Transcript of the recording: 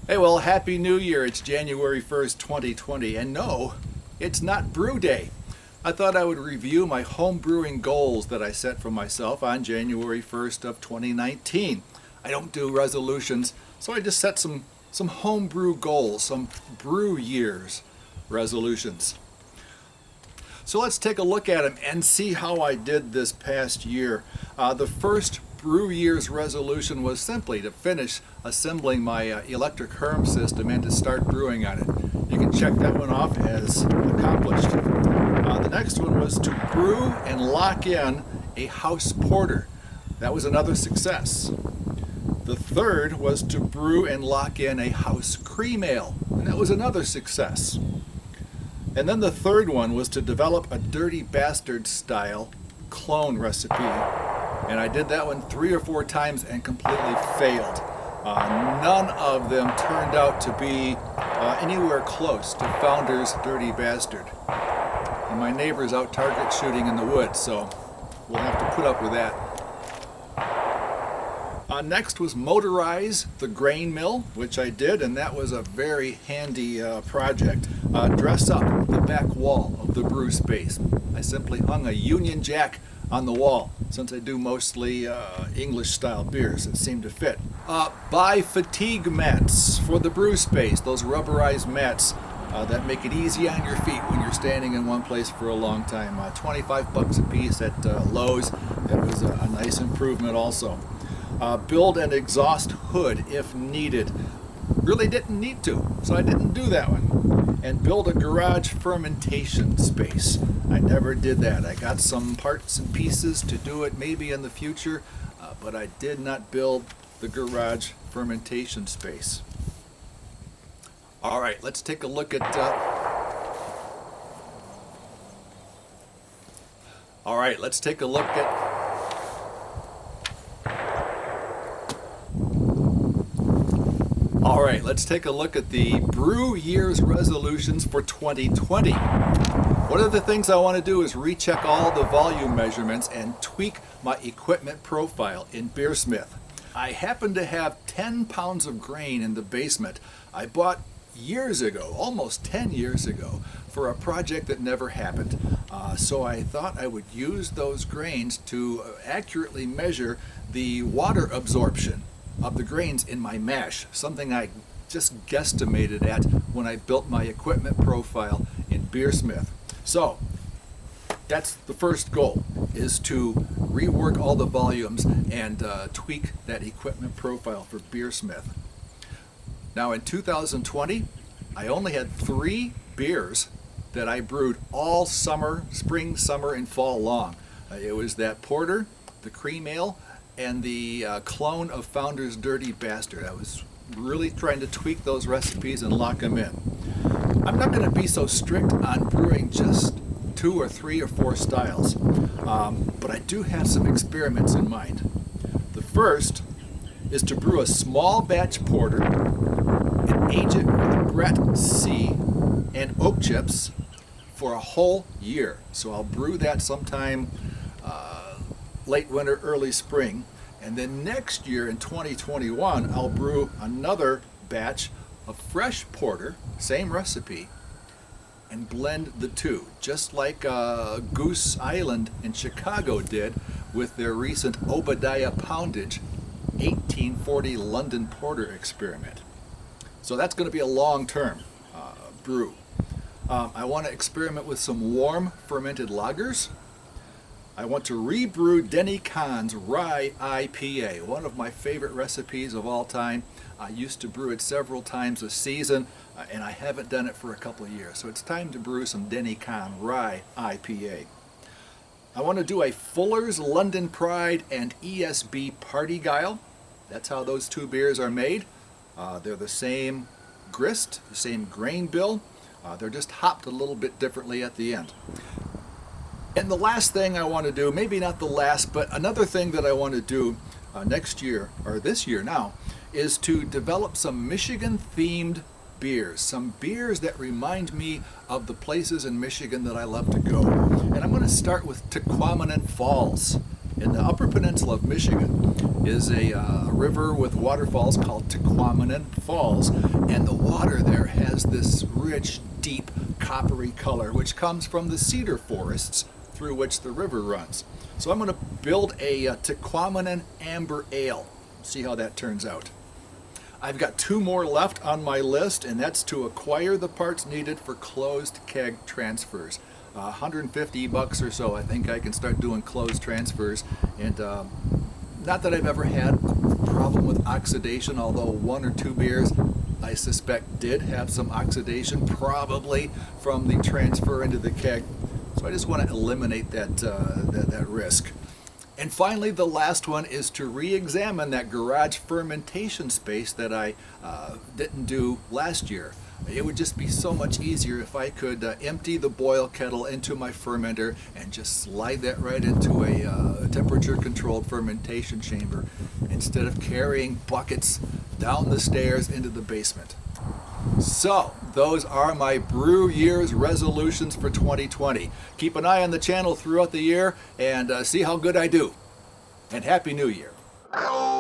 Hey, well, Happy New Year. It's January 1st, 2020. And no, it's not Brew Day. I thought I would review my home brewing goals that I set for myself on January 1st of 2019. I don't do resolutions, so I just set some home brew goals, some Brew Years Resolutions. So let's take a look at them and see how I did this past year. The first Brew Year's resolution was simply to finish assembling my electric Herm system and to start brewing on it. You can check that one off as accomplished. The next one was to brew and lock in a house porter. That was another success. The third was to brew and lock in a house cream ale, and that was another success. And then the third one was to develop a Dirty Bastard style clone recipe. And I did that one 3 or 4 times and completely failed. None of them turned out to be anywhere close to Founder's Dirty Bastard. And my neighbor's out target shooting in the woods, so we'll have to put up with that. Next was Motorized the grain mill, which I did, and that was a very handy project. Dress up the back wall of the brew space. I simply hung a Union Jack on the wall, since I do mostly English style beers that seem to fit. Buy fatigue mats for the brew space, those rubberized mats that make it easy on your feet when you're standing in one place for a long time. 25 bucks a piece at Lowe's. That was a nice improvement also. Build an exhaust hood if needed. Really didn't need to, so I didn't do that one. And build a garage fermentation space. I never did that. I got some parts and pieces to do it maybe in the future, but I did not build the garage fermentation space. All right, let's take a look at let's take a look at the Brew Year's Resolutions for 2020. One of the things I want to do is recheck all the volume measurements and tweak my equipment profile in Beersmith. I happen to have 10 pounds of grain in the basement I bought years ago, almost 10 years ago, for a project that never happened. So I thought I would use those grains to accurately measure the water absorption of the grains in my mash, something I just guesstimated at when I built my equipment profile in Beersmith. So that's the first goal, is to rework all the volumes and tweak that equipment profile for Beersmith. Now in 2020, I only had 3 beers that I brewed all summer, spring, summer, and fall long. It was that porter, the cream ale, and the clone of Founder's Dirty Bastard. I was really trying to tweak those recipes and lock them in. I'm not going to be so strict on brewing just 2 or 3 or 4 styles, but I do have some experiments in mind. The first is to brew a small batch porter and age it with Brett C and oak chips for a whole year. So I'll brew that sometime late winter, early spring, and then next year in 2021 I'll brew another batch of fresh porter, same recipe, and blend the two, just like Goose Island in Chicago did with their recent Obadiah Poundage 1840 London Porter experiment. So that's going to be a long-term brew. I want to experiment with some warm fermented lagers. I want to rebrew Denny Rye IPA, one of my favorite recipes of all time. I used to brew it several times a season, and I haven't done it for a couple of years. So it's time to brew some Denny Rye IPA. I want to do a Fuller's London Pride and ESB Party Guile. That's how those 2 beers are made. They're the same grist, the same grain bill. They're just hopped a little bit differently at the end. And the last thing I want to do, maybe not the last, but another thing that I want to do next year, or this year now, is to develop some Michigan-themed beers. Some beers that remind me of the places in Michigan that I love to go. And I'm going to start with Tequamanen Falls In the Upper Peninsula of Michigan is a river with waterfalls called Tequamanen Falls, and the water there has this rich, deep, coppery color, which comes from the cedar forests through which the river runs. So I'm going to build a Tequamanen Amber Ale. See how that turns out. I've got 2 more left on my list, and that's to acquire the parts needed for closed keg transfers. $150 or so, I think I can start doing closed transfers. And not that I've ever had a problem with oxidation, although 1 or 2 beers I suspect did have some oxidation, probably from the transfer into the keg. So I just want to eliminate that risk. And finally, the last one is to re-examine that garage fermentation space that I didn't do last year. It would just be so much easier if I could empty the boil kettle into my fermenter and just slide that right into a temperature-controlled fermentation chamber instead of carrying buckets down the stairs into the basement. So, those are my Brew Years Resolutions for 2020. Keep an eye on the channel throughout the year and see how good I do. And Happy New Year. Well,